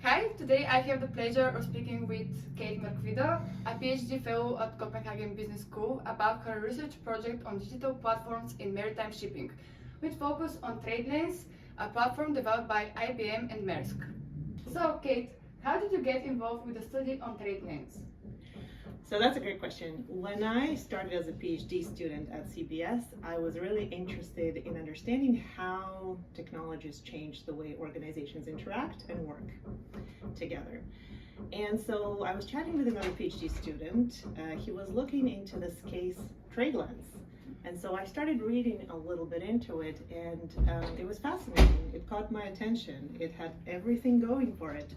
Hi, today I have the pleasure of speaking with Kate Markhvida, a PhD fellow at Copenhagen Business School, about her research project on digital platforms in maritime shipping, with focus on TradeLens, a platform developed by IBM and Maersk. So, Kate, how did you get involved with the study on TradeLens? So that's a great question. When I started as a PhD student at CBS, I was really interested in understanding how technologies change the way organizations interact and work together. And so I was chatting with another PhD student. He was looking into this case, TradeLens. And so I started reading a little bit into it, and it was fascinating. It caught my attention. It had everything going for it.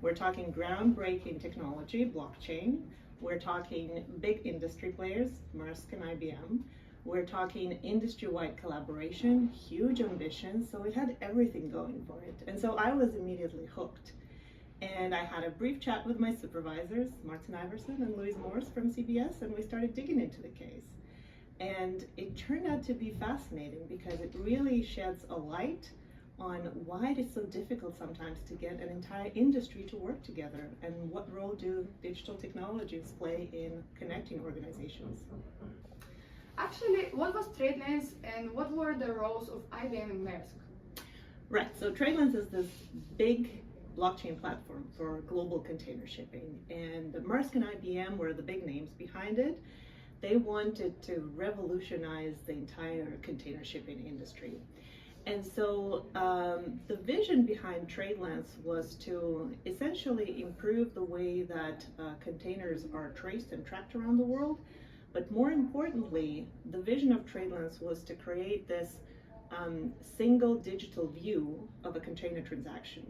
We're talking groundbreaking technology, blockchain. We're talking big industry players, Maersk and IBM. We're talking industry-wide collaboration, huge ambitions, so it had everything going for it. And so I was immediately hooked. And I had a brief chat with my supervisors, Martin Iverson and Louise Morse from CBS, and we started digging into the case. And it turned out to be fascinating because it really sheds a light on why it is so difficult sometimes to get an entire industry to work together, and what role do digital technologies play in connecting organizations. Actually, what was TradeLens and what were the roles of IBM and Maersk? Right, so TradeLens is this big blockchain platform for global container shipping, and Maersk and IBM were the big names behind it. They wanted to revolutionize the entire container shipping industry. And so the vision behind TradeLens was to essentially improve the way that containers are traced and tracked around the world. But more importantly, the vision of TradeLens was to create this single digital view of a container transaction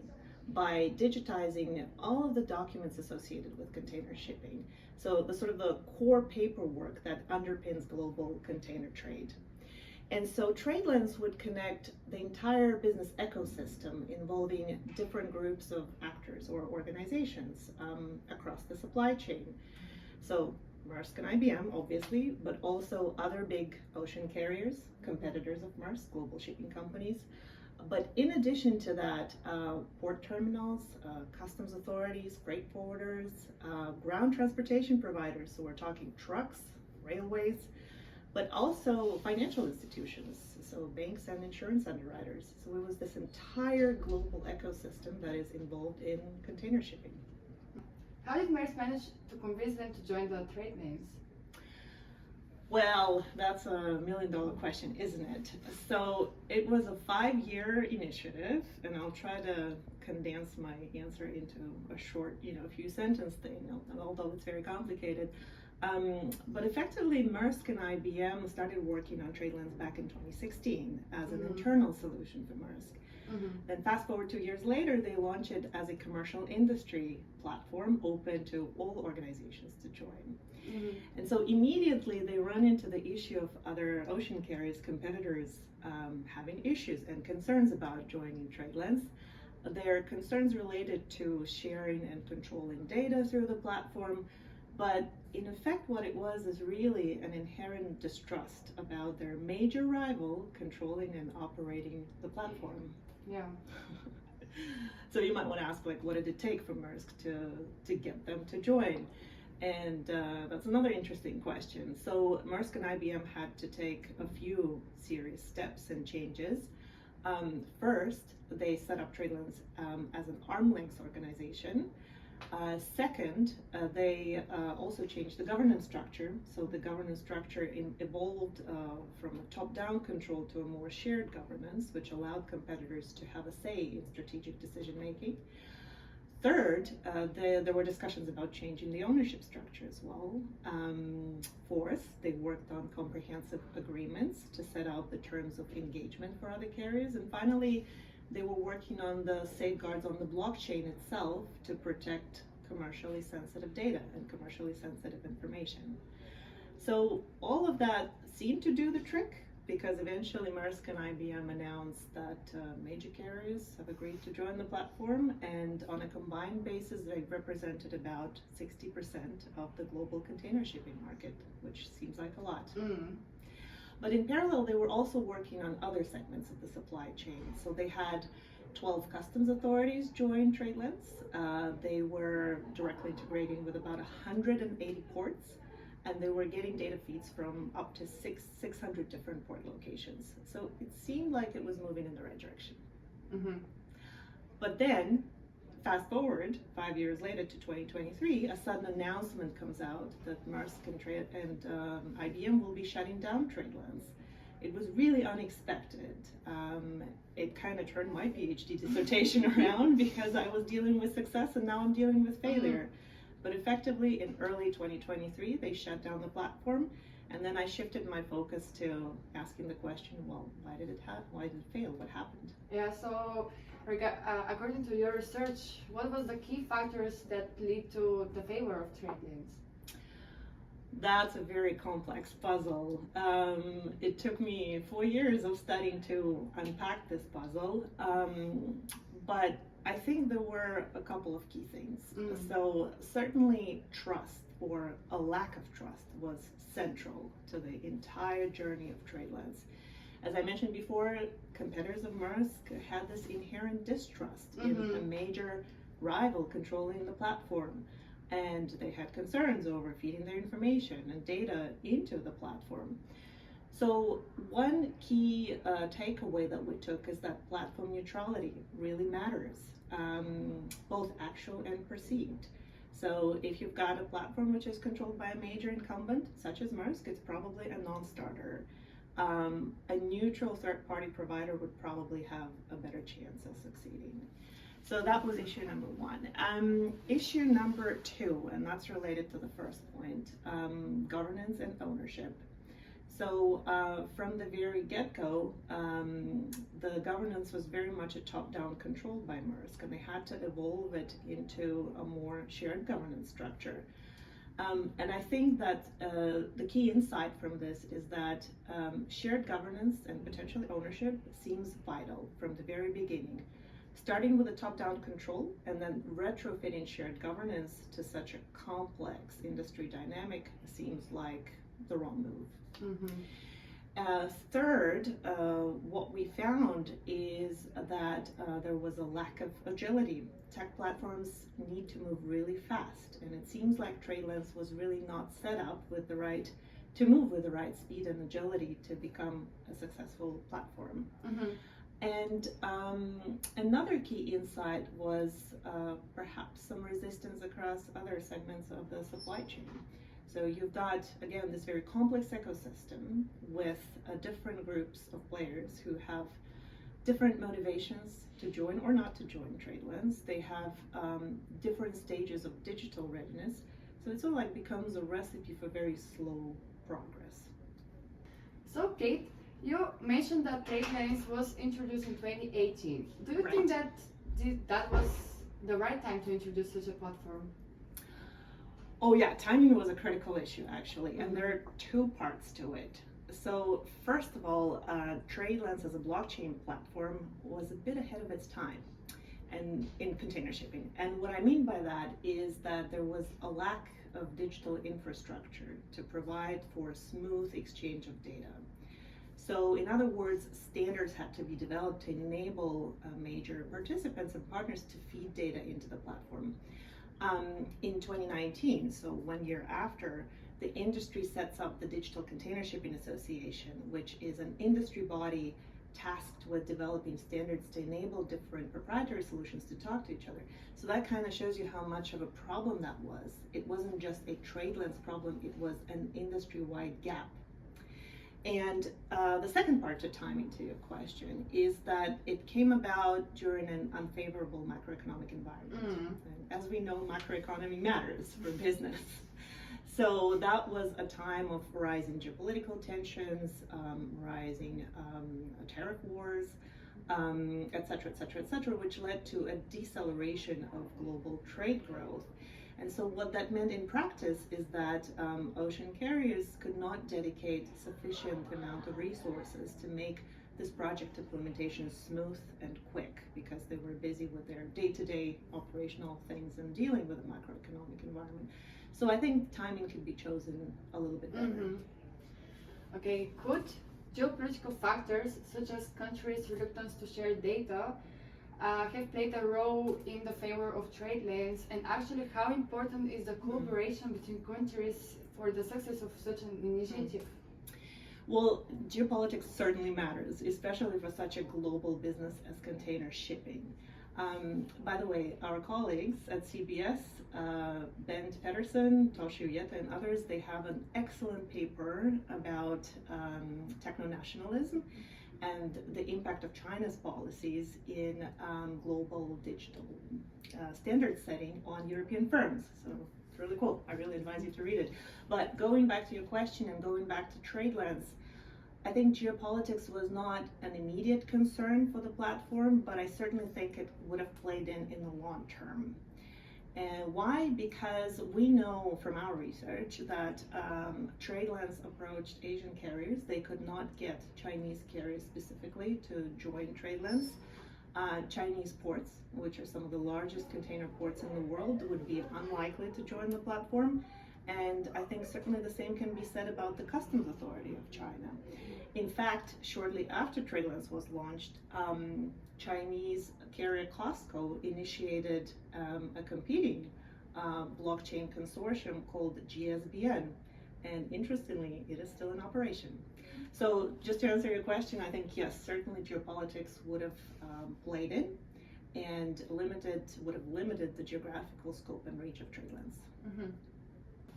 by digitizing all of the documents associated with container shipping. So the sort of the core paperwork that underpins global container trade. And so TradeLens would connect the entire business ecosystem involving different groups of actors or organizations across the supply chain. So Maersk and IBM, obviously, but also other big ocean carriers, competitors of Maersk, global shipping companies. But in addition to that, port terminals, customs authorities, freight forwarders, ground transportation providers, so we're talking trucks, railways, but also financial institutions, so banks and insurance underwriters. So it was this entire global ecosystem that is involved in container shipping. How did Maersk manage to convince them to join the TradeLens? Well, that's $1 million question, isn't it? So it was a 5-year initiative, and I'll try to condense my answer into a short, few sentence thing, although it's very complicated. But effectively, Maersk and IBM started working on TradeLens back in 2016 as an internal solution for Maersk. Then fast forward 2 years later, they launched it as a commercial industry platform open to all organizations to join. And so immediately they run into the issue of other ocean carriers, competitors having issues and concerns about joining TradeLens. There are concerns related to sharing and controlling data through the platform, but in effect what it was is really an inherent distrust about their major rival controlling and operating the platform. Yeah. So you might want to ask, what did it take for Maersk to get them to join? And that's another interesting question. So Maersk and IBM had to take a few serious steps and changes. First, they set up TradeLens as an arm's length organization. Second, they also changed the governance structure. So the governance structure evolved from a top-down control to a more shared governance, which allowed competitors to have a say in strategic decision-making. Third, there were discussions about changing the ownership structure as well. Fourth, they worked on comprehensive agreements to set out the terms of engagement for other carriers. And finally, they were working on the safeguards on the blockchain itself to protect commercially sensitive data and commercially sensitive information. So all of that seemed to do the trick, because eventually Maersk and IBM announced that major carriers have agreed to join the platform, and on a combined basis they represented about 60% of the global container shipping market, which seems like a lot. But in parallel, they were also working on other segments of the supply chain. So they had 12 customs authorities joined TradeLens. They were directly integrating with about 180 ports, and they were getting data feeds from up to 600 different port locations. So it seemed like it was moving in the right direction. Mm-hmm. But then, fast forward 5 years later to 2023, a sudden announcement comes out that Maersk and IBM will be shutting down TradeLens. It was really unexpected. It kind of turned my PhD dissertation around because I was dealing with success and now I'm dealing with failure. But effectively in early 2023, they shut down the platform, and then I shifted my focus to asking the question, well, why did it fail? What happened? Yeah, so according to your research, what was the key factors that lead to the failure of TradeLens? That's a very complex puzzle. It took me 4 years of studying to unpack this puzzle, but I think there were a couple of key things. So certainly trust, or a lack of trust, was central to the entire journey of TradeLens. As I mentioned before, competitors of Maersk had this inherent distrust in a major rival controlling the platform. And they had concerns over feeding their information and data into the platform. So one key takeaway that we took is that platform neutrality really matters, both actual and perceived. So if you've got a platform which is controlled by a major incumbent, such as Maersk, it's probably a non-starter. A neutral third-party provider would probably have a better chance of succeeding. So that was issue number one. Issue number two, and that's related to the first point, governance and ownership. So from the very get-go, the governance was very much a top-down controlled by Maersk, and they had to evolve it into a more shared governance structure. And I think that the key insight from this is that shared governance and potentially ownership seems vital from the very beginning. Starting with a top-down control and then retrofitting shared governance to such a complex industry dynamic seems like the wrong move. Third, what we found is that there was a lack of agility. Tech platforms need to move really fast, and it seems like TradeLens was really not set up to move with the right speed and agility to become a successful platform. And another key insight was perhaps some resistance across other segments of the supply chain. So you've got, again, this very complex ecosystem with different groups of players who have different motivations to join or not to join TradeLens. They have different stages of digital readiness. So it sort of like becomes a recipe for very slow progress. So Kate, you mentioned that TradeLens was introduced in 2018. Do you think that that was the right time to introduce such a platform? Oh yeah, timing was a critical issue actually, and there are two parts to it. So first of all, TradeLens as a blockchain platform was a bit ahead of its time and in container shipping. And what I mean by that is that there was a lack of digital infrastructure to provide for smooth exchange of data. So in other words, standards had to be developed to enable major participants and partners to feed data into the platform. In 2019, so 1 year after, the industry sets up the Digital Container Shipping Association, which is an industry body tasked with developing standards to enable different proprietary solutions to talk to each other. So that kind of shows you how much of a problem that was. It wasn't just a TradeLens problem, it was an industry-wide gap. And the second part to timing to your question is that it came about during an unfavorable macroeconomic environment. And as we know, macroeconomy matters for business. So that was a time of rising geopolitical tensions, rising tariff wars, et cetera, which led to a deceleration of global trade growth. And so what that meant in practice is that ocean carriers could not dedicate sufficient amount of resources to make this project implementation smooth and quick because they were busy with their day-to-day operational things and dealing with the macroeconomic environment. So I think timing could be chosen a little bit better. Okay, could geopolitical factors such as countries' reluctance to share data have played a role in the favor of TradeLens, and actually how important is the cooperation between countries for the success of such an initiative? Well, geopolitics certainly matters, especially for such a global business as container shipping. By the way, our colleagues at CBS, Bent Pedersen, Toshio Yeta, and others, they have an excellent paper about techno-nationalism and the impact of China's policies in global digital standard setting on European firms. So it's really cool. I really advise you to read it. But going back to your question and going back to TradeLens, I think geopolitics was not an immediate concern for the platform, but I certainly think it would have played in the long term. And why? Because we know from our research that TradeLens approached Asian carriers. They could not get Chinese carriers specifically to join TradeLens. Chinese ports, which are some of the largest container ports in the world, would be unlikely to join the platform. And I think certainly the same can be said about the Customs Authority of China. In fact, shortly after TradeLens was launched, Chinese carrier Costco initiated a competing blockchain consortium called GSBN, and interestingly, it is still in operation. So just to answer your question, I think yes, certainly geopolitics would have played in and would have limited the geographical scope and reach of TradeLens. Mm-hmm.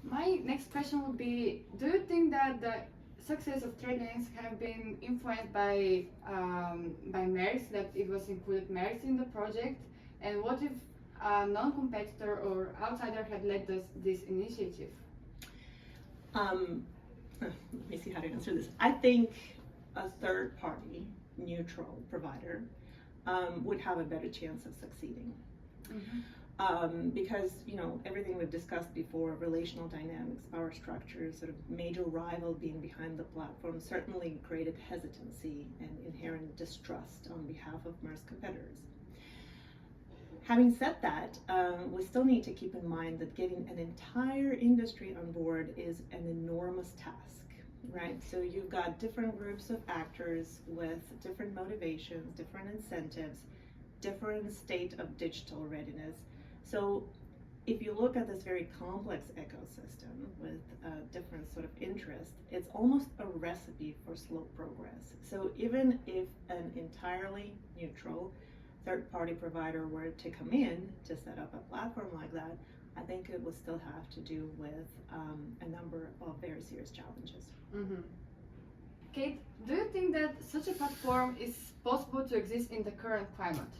My next question would be, do you think that the success of TradeLens have been influenced by Maersk, that it was included Maersk in the project, and what if a non-competitor or outsider had led this initiative? Let me see how to answer this. I think a third-party neutral provider would have a better chance of succeeding. Mm-hmm. Because, you know, everything we've discussed before, relational dynamics, power structures, sort of major rival being behind the platform, certainly created hesitancy and inherent distrust on behalf of Maersk competitors. Having said that, we still need to keep in mind that getting an entire industry on board is an enormous task, right? So you've got different groups of actors with different motivations, different incentives, different state of digital readiness. So if you look at this very complex ecosystem with different sort of interests, it's almost a recipe for slow progress. So even if an entirely neutral third-party provider were to come in to set up a platform like that, I think it would still have to do with a number of very serious challenges. Mm-hmm. Kate, do you think that such a platform is possible to exist in the current climate?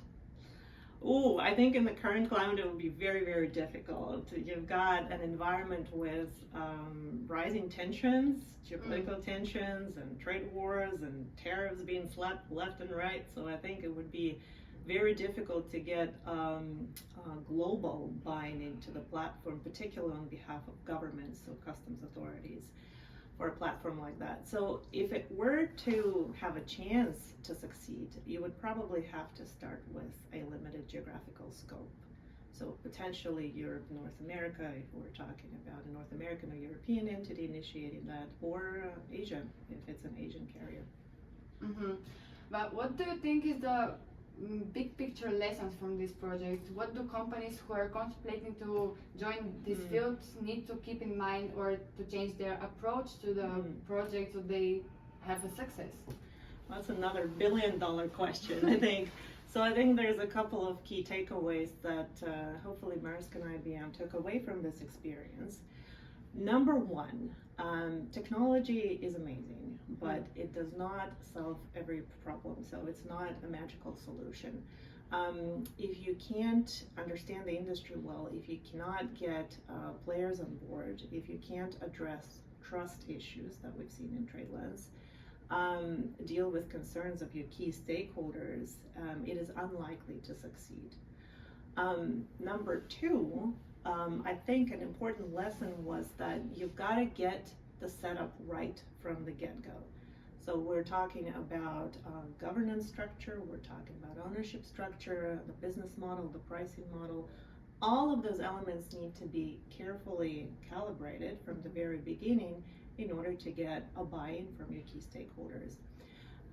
Oh, I think in the current climate it would be very, very difficult. You've got an environment with rising tensions, geopolitical tensions, and trade wars, and tariffs being slapped left and right. So I think it would be very difficult to get global buy-in into the platform, particularly on behalf of governments, so customs authorities, for a platform like that. So if it were to have a chance to succeed, you would probably have to start with a limited geographical scope. So potentially Europe, North America, if we're talking about a North American or European entity initiating that, or Asia, if it's an Asian carrier. Mm-hmm. But what do you think is the big picture lessons from this project? What do companies who are contemplating to join this field need to keep in mind, or to change their approach to the project so they have a success? That's another billion-dollar question, I think. So I think there's a couple of key takeaways that hopefully Maersk and IBM took away from this experience. Number one, technology is amazing, but it does not solve every problem. So it's not a magical solution. If you can't understand the industry well, if you cannot get players on board, if you can't address trust issues that we've seen in TradeLens, deal with concerns of your key stakeholders, it is unlikely to succeed. Number two, I think an important lesson was that you've got to get the setup right from the get-go. So we're talking about governance structure, we're talking about ownership structure, the business model, the pricing model. All of those elements need to be carefully calibrated from the very beginning in order to get a buy-in from your key stakeholders.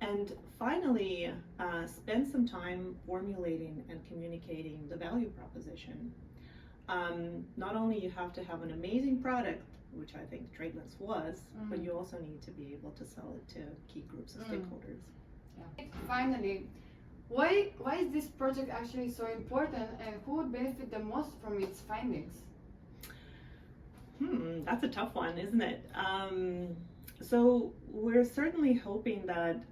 And finally, spend some time formulating and communicating the value proposition. Not only you have to have an amazing product, which I think TradeLens was, but you also need to be able to sell it to key groups of stakeholders. Yeah. Finally, why is this project actually so important, and who would benefit the most from its findings? That's a tough one, isn't it? So we're certainly hoping that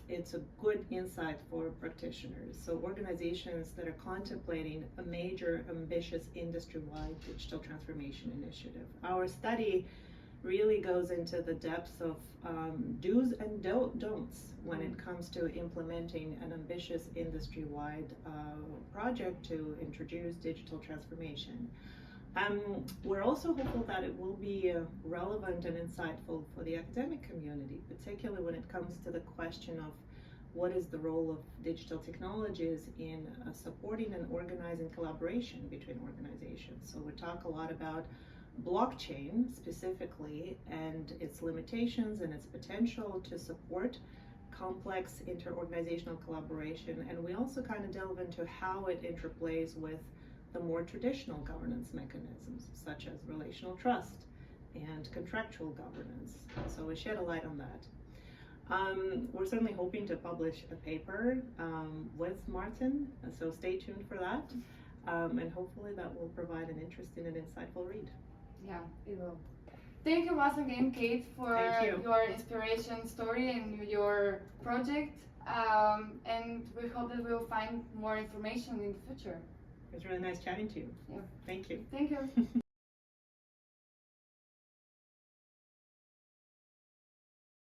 it's a good insight for practitioners. So organizations that are contemplating a major, ambitious, industry-wide digital transformation initiative. Our study really goes into the depths of do's and don'ts when it comes to implementing an ambitious industry-wide project to introduce digital transformation. We're also hopeful that it will be relevant and insightful for the academic community, particularly when it comes to the question of what is the role of digital technologies in supporting and organizing collaboration between organizations. So we talk a lot about blockchain specifically and its limitations and its potential to support complex inter-organizational collaboration, and we also kind of delve into how it interplays with the more traditional governance mechanisms, such as relational trust and contractual governance. So we shed a light on that. We're certainly hoping to publish a paper with Martin, so stay tuned for that. And hopefully that will provide an interesting and insightful read. Yeah, it will. Thank you once again, Kate, for your inspiration story and your project. And we hope that we'll find more information in the future. It was really nice chatting to you. Yeah. Thank you. Thank you.